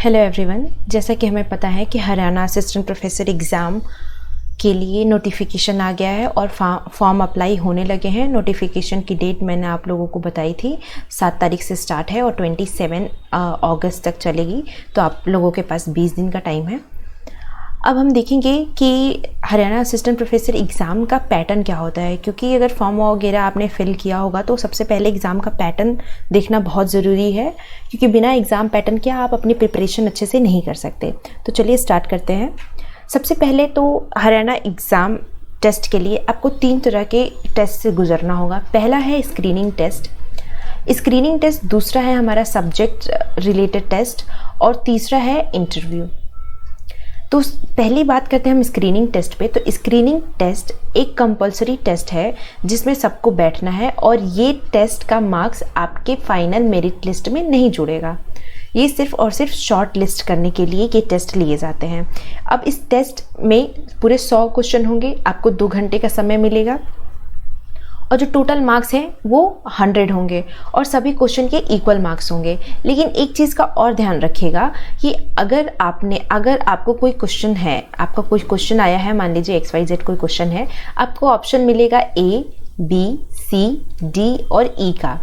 Hello everyone, जैसा कि हमें पता है कि हरियाणा असिस्टेंट प्रोफेसर एग्ज़ाम के लिए नोटिफिकेशन आ गया है और फॉर्म अप्लाई होने लगे हैं। नोटिफिकेशन की डेट मैंने आप लोगों को बताई थी, 7 तारीख से स्टार्ट है और 27 अगस्त तक चलेगी। तो आप लोगों के पास 20 दिन का टाइम है। अब हम देखेंगे कि हरियाणा असिस्टेंट प्रोफेसर एग्ज़ाम का पैटर्न क्या होता है, क्योंकि अगर फॉर्म वगैरह आपने फिल किया होगा तो सबसे पहले एग्ज़ाम का पैटर्न देखना बहुत ज़रूरी है, क्योंकि बिना एग्ज़ाम पैटर्न के आप अपनी प्रिपरेशन अच्छे से नहीं कर सकते। तो चलिए स्टार्ट करते हैं। सबसे पहले तो हरियाणा एग्ज़ाम टेस्ट के लिए आपको 3 तरह के टेस्ट से गुजरना होगा। पहला है स्क्रीनिंग टेस्ट, दूसरा है हमारा सब्जेक्ट रिलेटेड टेस्ट और तीसरा है इंटरव्यू। तो पहली बात करते हैं हम स्क्रीनिंग टेस्ट पे। तो स्क्रीनिंग टेस्ट एक कंपलसरी टेस्ट है जिसमें सबको बैठना है और ये टेस्ट का मार्क्स आपके फाइनल मेरिट लिस्ट में नहीं जुड़ेगा। ये सिर्फ और सिर्फ शॉर्ट लिस्ट करने के लिए ये टेस्ट लिए जाते हैं। अब इस टेस्ट में पूरे 100 क्वेश्चन होंगे, आपको 2 घंटे का समय मिलेगा और जो टोटल मार्क्स हैं वो 100 होंगे और सभी क्वेश्चन के इक्वल मार्क्स होंगे। लेकिन एक चीज़ का और ध्यान रखिएगा कि अगर आपको कोई क्वेश्चन है, आपका कोई क्वेश्चन आया है, मान लीजिए XYZ कोई क्वेश्चन है, आपको ऑप्शन मिलेगा A, B, C, D और E का।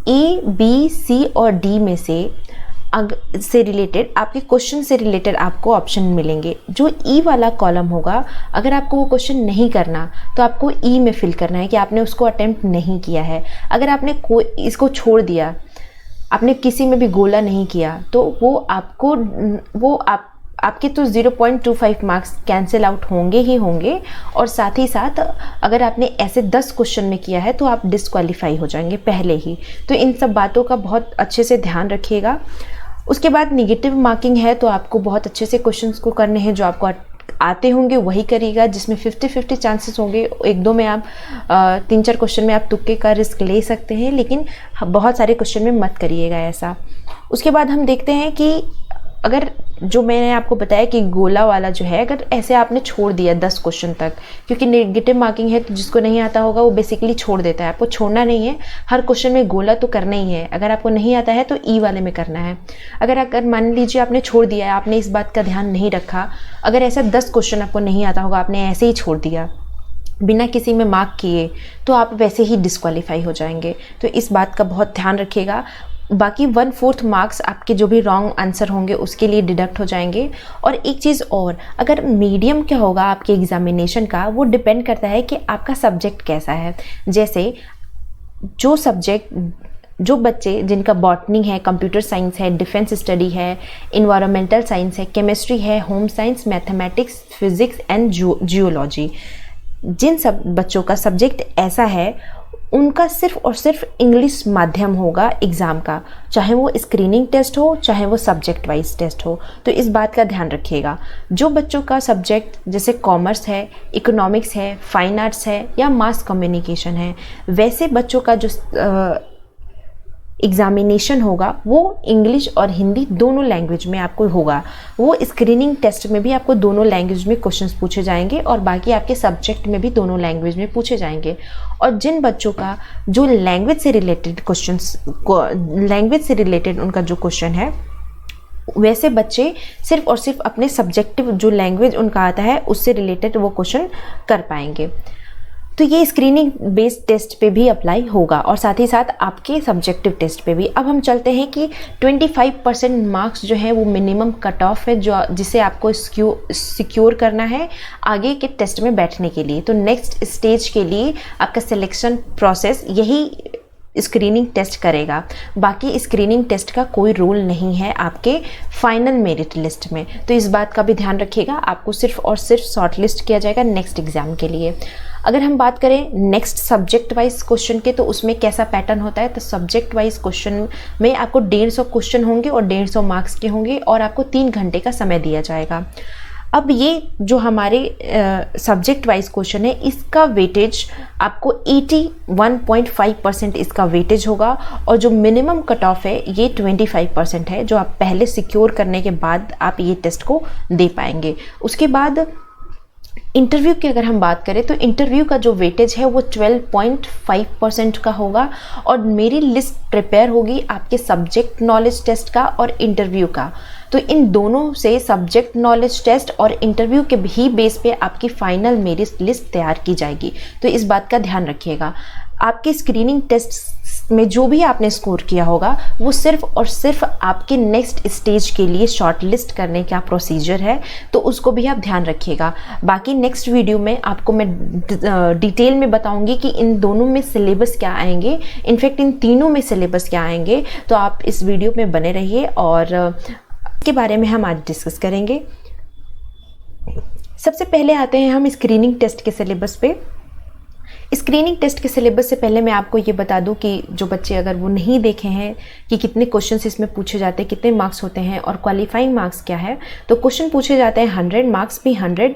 A, B, C और D में से रिलेटेड, आपके क्वेश्चन से रिलेटेड आपको ऑप्शन मिलेंगे। जो ई वाला कॉलम होगा, अगर आपको वो क्वेश्चन नहीं करना तो आपको ई में फिल करना है कि आपने उसको अटेम्प्ट नहीं किया है। अगर आपने इसको छोड़ दिया, आपने किसी में भी गोला नहीं किया, तो आपके तो 0.25 मार्क्स कैंसिल आउट होंगे ही होंगे। और साथ ही साथ अगर आपने ऐसे 10 क्वेश्चन में किया है तो आप डिस्क्वालीफाई हो जाएंगे पहले ही। तो इन सब बातों का बहुत अच्छे से ध्यान रखिएगा। उसके बाद निगेटिव मार्किंग है, तो आपको बहुत अच्छे से क्वेश्चंस को करने हैं, जो आपको आते होंगे वही करिएगा, जिसमें 50-50 चांसेस होंगे। 1-2 में आप 3-4 क्वेश्चन में आप तुक्के का रिस्क ले सकते हैं, लेकिन बहुत सारे क्वेश्चन में मत करिएगा ऐसा। उसके बाद हम देखते हैं कि अगर जो मैंने आपको बताया कि गोला वाला जो है, अगर ऐसे आपने छोड़ दिया 10 क्वेश्चन तक, क्योंकि नेगेटिव मार्किंग है तो जिसको नहीं आता होगा वो बेसिकली छोड़ देता है। आपको छोड़ना नहीं है, हर क्वेश्चन में गोला तो करना ही है। अगर आपको नहीं आता है तो ई वाले में करना है। अगर मान लीजिए आपने छोड़ दिया है, आपने इस बात का ध्यान नहीं रखा, अगर ऐसा 10 क्वेश्चन आपको नहीं आता होगा, आपने ऐसे ही छोड़ दिया बिना किसी में मार्क किए, तो आप वैसे ही डिस्क्वालीफाई हो जाएंगे। तो इस बात का बहुत ध्यान रखिएगा। बाकी 1/4 मार्क्स आपके जो भी रॉन्ग आंसर होंगे उसके लिए डिडक्ट हो जाएंगे। और एक चीज़ और, अगर मीडियम क्या होगा आपके एग्जामिनेशन का, वो डिपेंड करता है कि आपका सब्जेक्ट कैसा है। जैसे जो बच्चे जिनका बॉटनी है, कंप्यूटर साइंस है, डिफेंस स्टडी है, इन्वायरमेंटल साइंस है, केमिस्ट्री है, home science, mathematics, physics and geology, जिन सब बच्चों का सब्जेक्ट ऐसा है, उनका सिर्फ और सिर्फ इंग्लिश माध्यम होगा एग्ज़ाम का, चाहे वो स्क्रीनिंग टेस्ट हो, चाहे वो सब्जेक्ट वाइज टेस्ट हो। तो इस बात का ध्यान रखिएगा। जो बच्चों का सब्जेक्ट जैसे कॉमर्स है, इकोनॉमिक्स है, फाइन आर्ट्स है या मास कम्युनिकेशन है, वैसे बच्चों का जो एग्जामिनेशन होगा वो इंग्लिश और हिंदी दोनों लैंग्वेज में आपको होगा। वो स्क्रीनिंग टेस्ट में भी आपको दोनों लैंग्वेज में क्वेश्चंस पूछे जाएंगे और बाकी आपके सब्जेक्ट में भी दोनों लैंग्वेज में पूछे जाएंगे। और जिन बच्चों का जो लैंग्वेज से रिलेटेड उनका जो क्वेश्चन है, वैसे बच्चे सिर्फ और सिर्फ अपने सब्जेक्टिव जो लैंग्वेज उनका आता है उससे रिलेटेड वो क्वेश्चन कर पाएंगे। तो ये स्क्रीनिंग बेस्ड टेस्ट पे भी अप्लाई होगा और साथ ही साथ आपके सब्जेक्टिव टेस्ट पे भी। अब हम चलते हैं कि 25% मार्क्स जो है वो मिनिमम कट ऑफ है, जो जिसे आपको सिक्योर करना है आगे के टेस्ट में बैठने के लिए। तो नेक्स्ट स्टेज के लिए आपका सिलेक्शन प्रोसेस यही स्क्रीनिंग टेस्ट करेगा। बाकी स्क्रीनिंग टेस्ट का कोई रोल नहीं है आपके फाइनल मेरिट लिस्ट में। तो इस बात का भी ध्यान रखिएगा, आपको सिर्फ और सिर्फ शॉर्ट लिस्ट किया जाएगा नेक्स्ट एग्जाम के लिए। अगर हम बात करें नेक्स्ट सब्जेक्ट वाइज क्वेश्चन के, तो उसमें कैसा पैटर्न होता है। तो सब्जेक्ट वाइज क्वेश्चन में आपको 150 क्वेश्चन होंगे और 150 मार्क्स के होंगे और आपको 3 घंटे का समय दिया जाएगा। अब ये जो हमारे सब्जेक्ट वाइज क्वेश्चन है, इसका वेटेज आपको 81.5% इसका वेटेज होगा और जो मिनिमम कट ऑफ है ये 25% है, जो आप पहले सिक्योर करने के बाद आप ये टेस्ट को दे पाएंगे। उसके बाद इंटरव्यू की अगर हम बात करें तो इंटरव्यू का जो वेटेज है वो 12.5% का होगा और मेरी लिस्ट प्रिपेयर होगी आपके सब्जेक्ट नॉलेज टेस्ट का और इंटरव्यू का। तो इन दोनों से सब्जेक्ट नॉलेज टेस्ट और इंटरव्यू के भी बेस पे आपकी फाइनल मेरिट लिस्ट तैयार की जाएगी। तो इस बात का ध्यान रखिएगा। आपके स्क्रीनिंग टेस्ट में जो भी आपने स्कोर किया होगा वो सिर्फ और सिर्फ आपके नेक्स्ट स्टेज के लिए शॉर्ट लिस्ट करने का प्रोसीजर है, तो उसको भी आप ध्यान रखिएगा। बाकी नेक्स्ट वीडियो में आपको मैं डिटेल में बताऊंगी कि इन दोनों में सिलेबस क्या आएंगे, इनफैक्ट इन तीनों में सिलेबस क्या आएंगे। तो आप इस वीडियो में बने रहिए और इसके बारे में हम आज डिस्कस करेंगे। सबसे पहले आते हैं हम स्क्रीनिंग टेस्ट के सिलेबस पे। स्क्रीनिंग टेस्ट के सिलेबस से पहले मैं आपको ये बता दूं कि जो बच्चे अगर वो नहीं देखे हैं कि कितने क्वेश्चंस इसमें पूछे जाते हैं, कितने मार्क्स होते हैं और क्वालिफाइंग मार्क्स क्या है, तो क्वेश्चन पूछे जाते हैं 100, मार्क्स भी 100।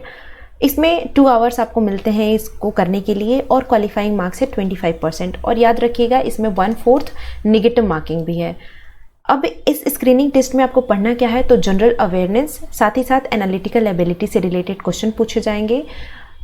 इसमें 2 आवर्स आपको मिलते हैं इसको करने के लिए और क्वालिफाइंग मार्क्स है 25%। और याद रखिएगा इसमें 1/4 नेगेटिव मार्किंग भी है। अब इस स्क्रीनिंग टेस्ट में आपको पढ़ना क्या है, तो जनरल अवेयरनेस, साथ ही साथ एनालिटिकल एबिलिटी से रिलेटेड क्वेश्चन पूछे जाएंगे।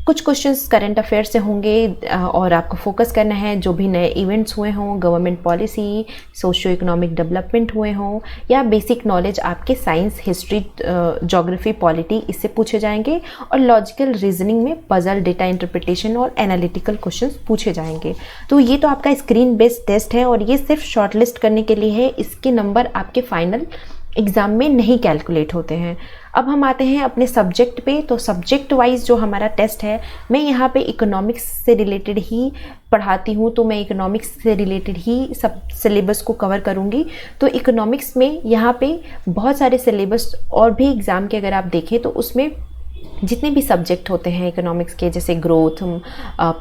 कुछ क्वेश्चंस करंट अफेयर से होंगे और आपको फोकस करना है जो भी नए इवेंट्स हुए हों, government policy, socio economic development हुए हों, या बेसिक नॉलेज आपके साइंस, हिस्ट्री, ज्योग्राफी, पॉलिटी, इससे पूछे जाएंगे। और लॉजिकल रीजनिंग में पजल, डेटा इंटरप्रिटेशन और एनालिटिकल क्वेश्चंस पूछे जाएंगे। तो ये तो आपका स्क्रीन बेस्ड टेस्ट है और ये सिर्फ शॉर्टलिस्ट करने के लिए है। इसके नंबर आपके फाइनल एग्ज़ाम में नहीं कैलकुलेट होते हैं। अब हम आते हैं अपने सब्जेक्ट पे। तो सब्जेक्ट वाइज जो हमारा टेस्ट है, मैं यहाँ पे इकोनॉमिक्स से रिलेटेड ही पढ़ाती हूँ, तो मैं इकोनॉमिक्स से रिलेटेड ही सब सिलेबस को कवर करूँगी। तो इकोनॉमिक्स में यहाँ पे बहुत सारे सिलेबस और भी एग्ज़ाम के अगर आप देखें तो उसमें जितने भी सब्जेक्ट होते हैं इकोनॉमिक्स के, जैसे ग्रोथ,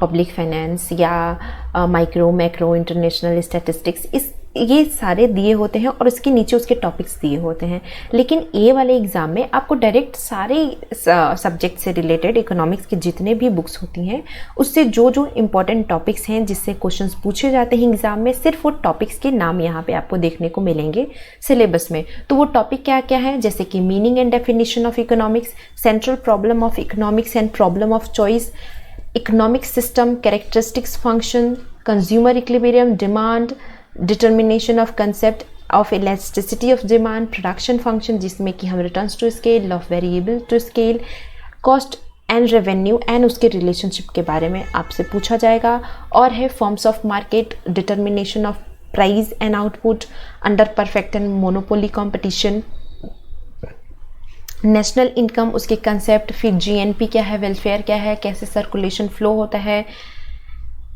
पब्लिक फाइनेंस या माइक्रो, मैक्रो, इंटरनेशनल स्टैटिस्टिक्स, ये सारे दिए होते हैं और इसके नीचे उसके टॉपिक्स दिए होते हैं। लेकिन ए वाले एग्ज़ाम में आपको डायरेक्ट सारे सब्जेक्ट से रिलेटेड इकोनॉमिक्स के जितने भी बुक्स होती हैं उससे जो जो इम्पोर्टेंट टॉपिक्स हैं जिससे क्वेश्चंस पूछे जाते हैं एग्ज़ाम में, सिर्फ वो टॉपिक्स के नाम यहाँ पे आपको देखने को मिलेंगे सिलेबस में। तो वो टॉपिक क्या क्या है, जैसे कि meaning and definition of economics, central problem of economics and problem of choice, economic system, characteristics, function, consumer equilibrium, demand, determination of concept of elasticity of demand, production function जिसमें कि हम returns to scale, of variable to scale, cost and revenue and उसके relationship के बारे में आपसे पूछा जाएगा। और है forms of market, determination of price and output under perfect and monopoly competition, national income, उसके कंसेप्ट, फिर जीएनपी क्या है, वेलफेयर क्या है, कैसे सर्कुलेशन फ्लो होता है,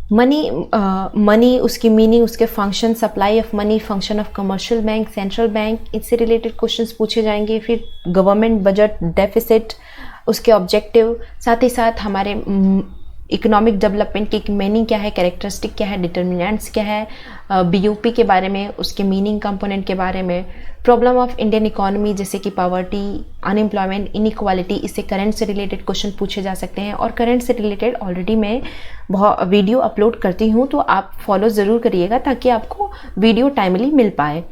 मनी उसकी मीनिंग, उसके function, supply of money, function of commercial bank, central bank, इससे रिलेटेड क्वेश्चंस पूछे जाएंगे। फिर गवर्नमेंट बजट डेफिसिट, उसके ऑब्जेक्टिव, साथ ही साथ हमारे इकोनॉमिक डेवलपमेंट की मीनिंग क्या है, कैरेक्टरिस्टिक क्या है, डिटर्मिनेंट्स क्या है, बीओपी के बारे में, उसके मीनिंग कंपोनेंट के बारे में, प्रॉब्लम ऑफ इंडियन इकोनॉमी जैसे कि पॉवर्टी, अनएम्प्लॉयमेंट, इनइक्वालिटी, इससे करंट से रिलेटेड क्वेश्चन पूछे जा सकते हैं। और करंट से रिलेटेड ऑलरेडी मैं बहुत वीडियो अपलोड करती हूँ, तो आप फॉलो ज़रूर करिएगा ताकि आपको वीडियो टाइमली मिल पाए।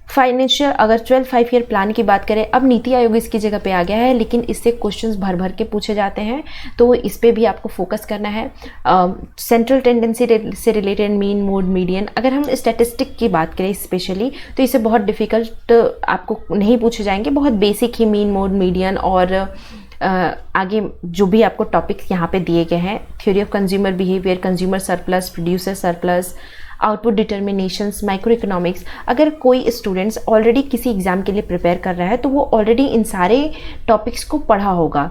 फाइनेंशियल, अगर 12 ईयर प्लान की बात करें, अब नीति आयोग इसकी जगह पे आ गया है, लेकिन इससे क्वेश्चंस भर भर के पूछे जाते हैं, तो इस पे भी आपको फोकस करना है। सेंट्रल टेंडेंसी से रिलेटेड, मीन, मोड, मीडियन, अगर हम स्टैटिस्टिक की बात करें स्पेशली, तो इसे बहुत डिफ़िकल्ट आपको नहीं पूछे जाएंगे, बहुत बेसिक ही मीन, मोड, मीडियन और आगे जो भी आपको टॉपिक्स यहाँ पे दिए गए हैं, theory of consumer behaviour, consumer surplus, producer surplus, output determinations, microeconomics. अगर कोई स्टूडेंट्स ऑलरेडी किसी एग्ज़ाम के लिए प्रिपेयर कर रहा है तो वो ऑलरेडी इन सारे टॉपिक्स को पढ़ा होगा,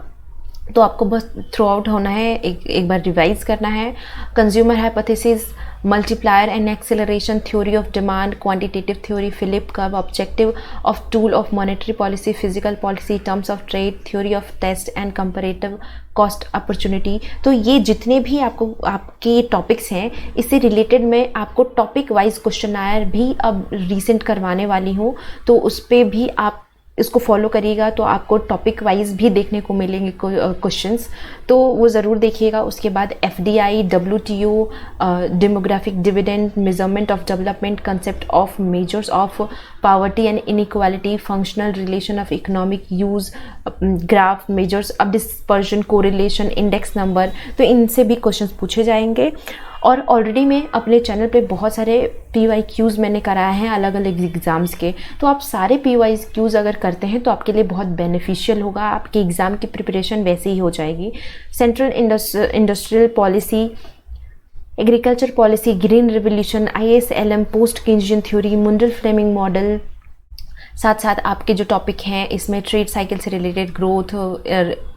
तो आपको बस थ्रू आउट होना है, एक बार रिवाइज करना है। Consumer hypothesis, multiplier and acceleration, theory of demand, quantitative theory, Phillip curve, objective of tool of monetary policy, physical policy, terms of trade, theory of test and comparative cost opportunity. तो ये जितने भी आपके topics हैं, इससे related मैं आपको topic wise question भी अब रिसेंट करवाने वाली हूँ, तो उस पर भी आप इसको फॉलो करिएगा तो आपको टॉपिक वाइज भी देखने को मिलेंगे क्वेश्चंस, तो वो ज़रूर देखिएगा। उसके बाद FDI, WTO, demographic dividend, measurement of development, concept of measures of poverty and inequality, functional relation of economic use, graph, measures of dispersion, correlation, index number, तो इनसे भी क्वेश्चंस पूछे जाएंगे। और ऑलरेडी मैं अपने चैनल पे बहुत सारे PYQs मैंने कराया हैं अलग अलग एग्ज़ाम्स के, तो आप सारे PYQs अगर करते हैं तो आपके लिए बहुत बेनिफिशियल होगा, आपके एग्ज़ाम की प्रिपरेशन वैसे ही हो जाएगी। Central industrial policy, agriculture policy, green revolution, ISLM, post Keynesian theory, Mundell Fleming model, साथ साथ आपके जो टॉपिक हैं इसमें ट्रेड साइकिल से related growth,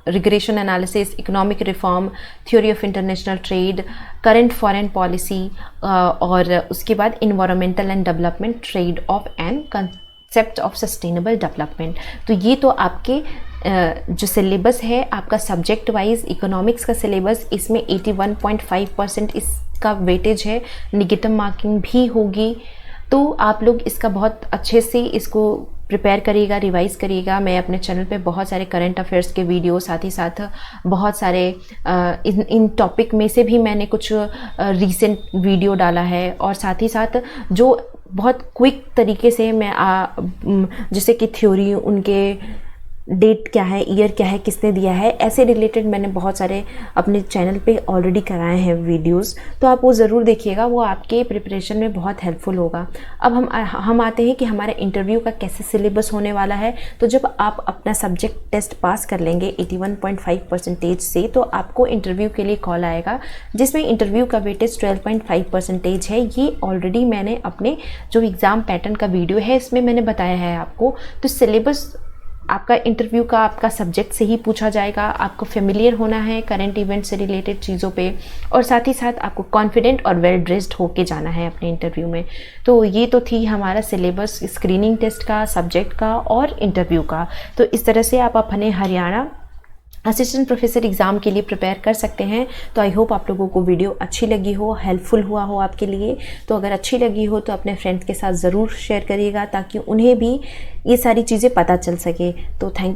regression analysis, economic reform, theory of international trade, current foreign policy, और उसके बाद environmental and development, trade off and concept of sustainable development. तो ये तो आपके जो सिलेबस है आपका सब्जेक्ट वाइज इकोनॉमिक्स का सिलेबस, इसमें 81.5% इसका वेटेज है, निगेटिव मार्किंग भी होगी। तो आप लोग इसका बहुत अच्छे से इसको प्रिपेयर करिएगा, रिवाइज़ करिएगा। मैं अपने चैनल पे बहुत सारे करंट अफेयर्स के वीडियो, साथ ही साथ बहुत सारे इन टॉपिक में से भी मैंने कुछ रीसेंट वीडियो डाला है, और साथ ही साथ जो बहुत क्विक तरीके से मैं जैसे कि थ्योरी, उनके डेट क्या है, ईयर क्या है, किसने दिया है, ऐसे रिलेटेड मैंने बहुत सारे अपने चैनल पे ऑलरेडी कराए हैं वीडियोस, तो आप वो ज़रूर देखिएगा, वो आपके प्रिपरेशन में बहुत हेल्पफुल होगा। अब हम आते हैं कि हमारा इंटरव्यू का कैसे सिलेबस होने वाला है। तो जब आप अपना सब्जेक्ट टेस्ट पास कर लेंगे 81.5% से, तो आपको इंटरव्यू के लिए कॉल आएगा, जिसमें इंटरव्यू का वेटेज 12.5% है। ये ऑलरेडी मैंने अपने जो एग्ज़ाम पैटर्न का वीडियो है इसमें मैंने बताया है आपको। तो सिलेबस आपका इंटरव्यू का आपका सब्जेक्ट से ही पूछा जाएगा, आपको फेमिलियर होना है करंट इवेंट से रिलेटेड चीज़ों पे, और साथ ही साथ आपको कॉन्फिडेंट और वेल ड्रेस्ड होके जाना है अपने इंटरव्यू में। तो ये तो थी हमारा सिलेबस स्क्रीनिंग टेस्ट का, सब्जेक्ट का और इंटरव्यू का। तो इस तरह से आप अपने हरियाणा असिस्टेंट प्रोफेसर एग्ज़ाम के लिए प्रिपेयर कर सकते हैं। तो आई होप आप लोगों को वीडियो अच्छी लगी हो, हेल्पफुल हुआ हो आपके लिए। तो अगर अच्छी लगी हो तो अपने फ्रेंड्स के साथ ज़रूर शेयर करिएगा, ताकि उन्हें भी ये सारी चीज़ें पता चल सके। तो थैंक यू।